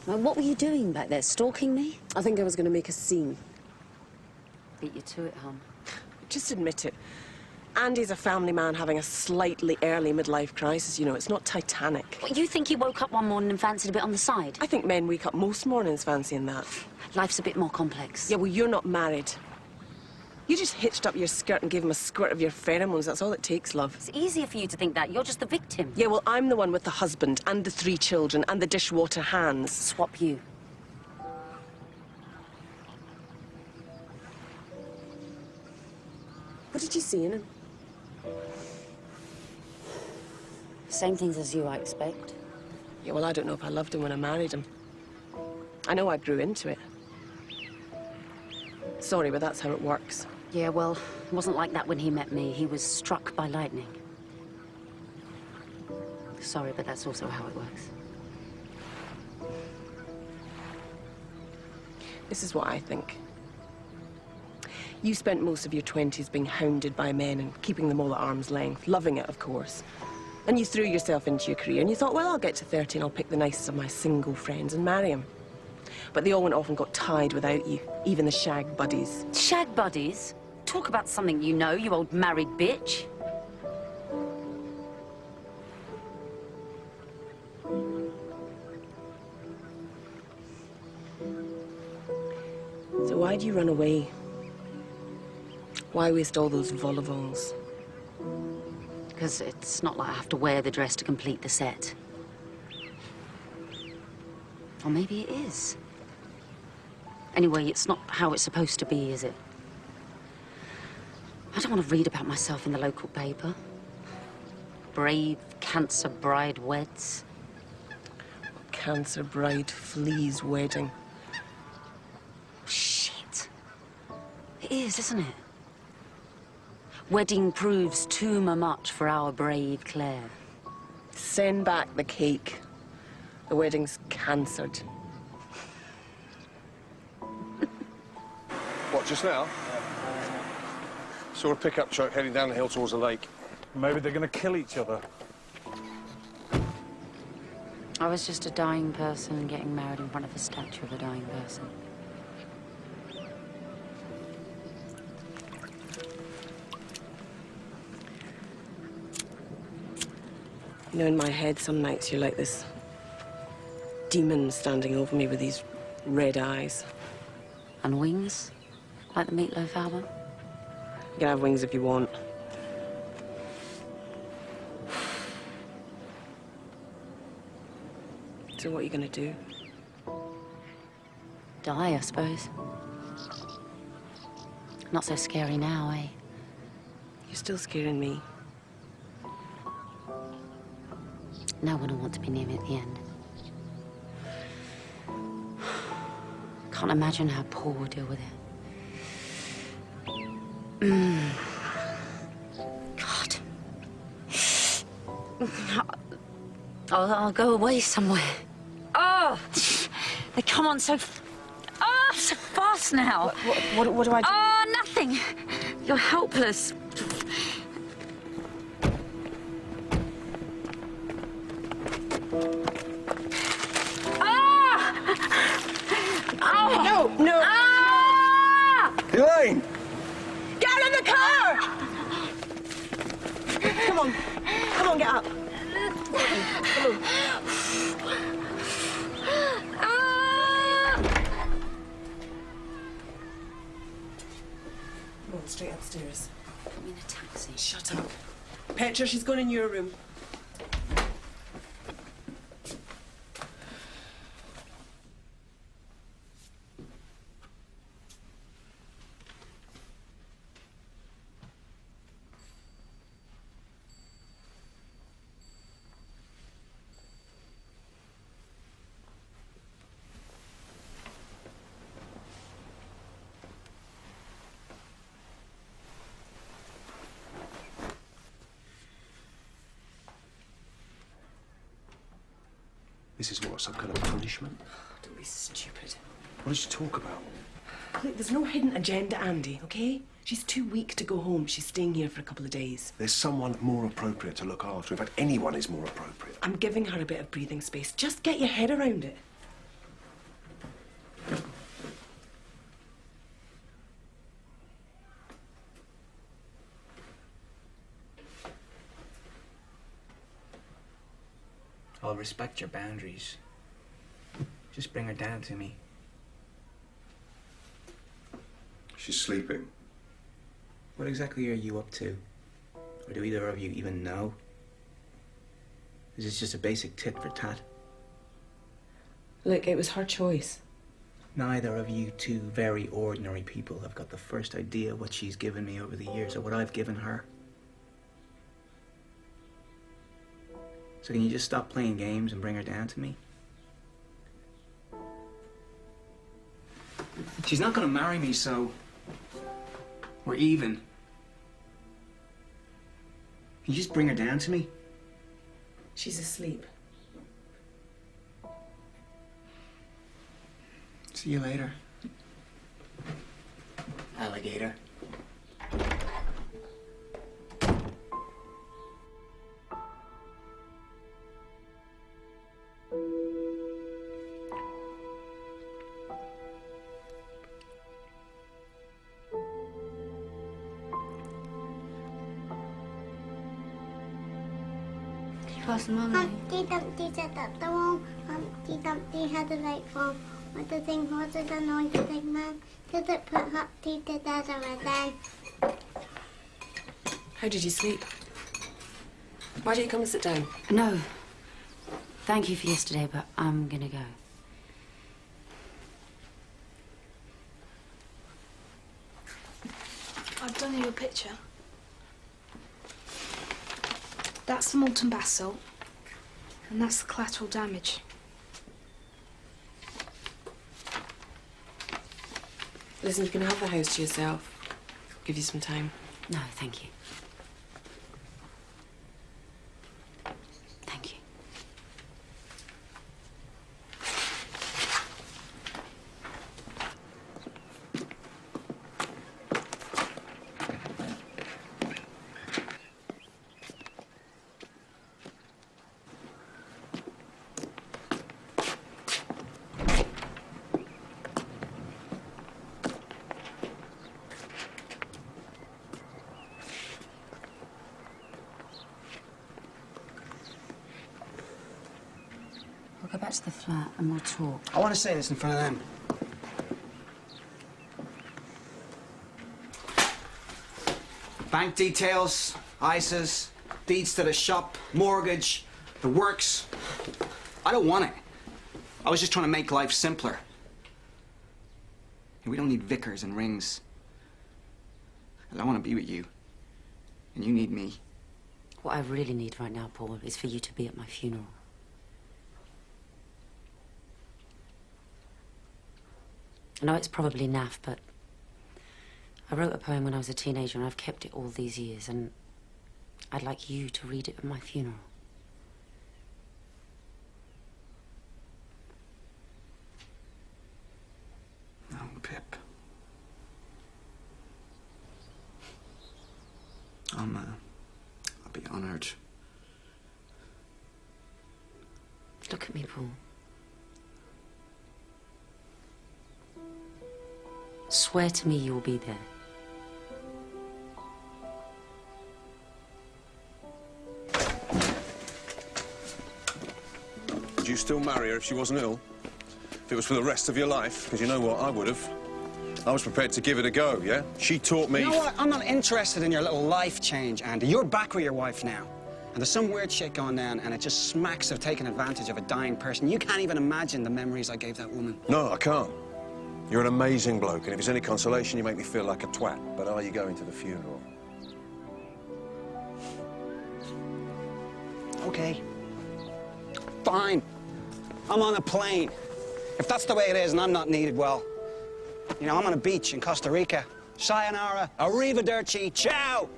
Well, what were you doing back there, stalking me? I think I was going to make a scene. Beat you to it, hon. Just admit it. Andy's a family man having a slightly early midlife crisis, you know. It's not Titanic. What, you think he woke up one morning and fancied a bit on the side? I think men wake up most mornings fancying that. Life's a bit more complex. Yeah, well, you're not married. You just hitched up your skirt and gave him a squirt of your pheromones. That's all it takes, love. It's easier for you to think that. You're just the victim. Yeah, well, I'm the one with the husband and the 3 children and the dishwater hands. Swap you. What did you see in him? Same things as you, I expect. Yeah, well, I don't know if I loved him when I married him. I know I grew into it. Sorry, but that's how it works. Yeah, well, it wasn't like that when he met me. He was struck by lightning. Sorry, but that's also how it works. This is what I think. You spent most of your 20s being hounded by men and keeping them all at arm's length, loving it, of course. And you threw yourself into your career and you thought, well, I'll get to 30 and I'll pick the nicest of my single friends and marry him. But they all went off and got tied without you, even the shag buddies. Shag buddies? Talk about something you know, you old married bitch. So why do you run away? Why waste all those vol-au-vents? Because it's not like I have to wear the dress to complete the set. Or maybe it is. Anyway, it's not how it's supposed to be, is it? I don't want to read about myself in the local paper. Brave cancer bride weds. Cancer bride flees wedding. Shit. It is, isn't it? Wedding proves too much for our brave Claire. Send back the cake. The wedding's cancelled. What, just now? Saw a pickup truck heading down the hill towards the lake. Maybe they're going to kill each other. I was just a dying person getting married in front of a statue of a dying person. You know, in my head, some nights you're like this demon standing over me with these red eyes. And wings? Like the Meatloaf album? You can have wings if you want. So what are you gonna do? Die, I suppose. Not so scary now, eh? You're still scaring me. No one will want to be near me at the end. Can't imagine how Paul will deal with it. God. I'll go away somewhere. Oh! They come on so fast now. What do I do? Oh, nothing. You're helpless. No! Ah! Elaine! Get out of the car! Come on. Come on, get up. Come on. Go straight upstairs. Put me in a taxi. Shut up. Petra, she's going in your room. This is what, some kind of punishment? Don't be stupid. What did you talk about? Look, there's no hidden agenda, Andy, okay? She's too weak to go home. She's staying here for a couple of days. There's someone more appropriate to look after. In fact, anyone is more appropriate. I'm giving her a bit of breathing space. Just get your head around it. I'll respect your boundaries. Just bring her down to me. She's sleeping. What exactly are you up to? Or do either of you even know? Is this just a basic tit for tat? Look, it was her choice. Neither of you two very ordinary people have got the first idea what she's given me over the years or what I've given her. So can you just stop playing games and bring her down to me? She's not gonna marry me, so we're even. Can you just bring her down to me? She's asleep. See you later, alligator. Pass them on. Humpty Dumpty sat up the wall. Humpty Dumpty had a light bulb. What the thing was it annoyed the big man? Did it put Humpty to death again? How did you sleep? Why don't you come and sit down? No. Thank you for yesterday, but I'm gonna go. I've done you a picture. That's the molten basalt, and that's the collateral damage. Listen, you can have the house to yourself. I'll give you some time. No, thank you. Thank you. We'll go back to the flat and we'll talk. I want to say this in front of them. Bank details, ISAs, deeds to the shop, mortgage, the works. I don't want it. I was just trying to make life simpler. And we don't need vicars and rings. And I want to be with you. And you need me. What I really need right now, Paul, is for you to be at my funeral. I know it's probably naff, but I wrote a poem when I was a teenager and I've kept it all these years, and I'd like you to read it at my funeral. No, Pip. I'll be honored. Look at me, Paul. Swear to me you'll be there. Would you still marry her if she wasn't ill? If it was for the rest of your life? Because you know what, I would have. I was prepared to give it a go, yeah? She taught me... You know what? I'm not interested in your little life change, Andy. You're back with your wife now. And there's some weird shit going down, and it just smacks of taking advantage of a dying person. You can't even imagine the memories I gave that woman. No, I can't. You're an amazing bloke, and if it's any consolation, you make me feel like a twat. But are you going to the funeral? Okay. Fine. I'm on a plane. If that's the way it is and I'm not needed, well, you know, I'm on a beach in Costa Rica. Sayonara, arrivederci, ciao!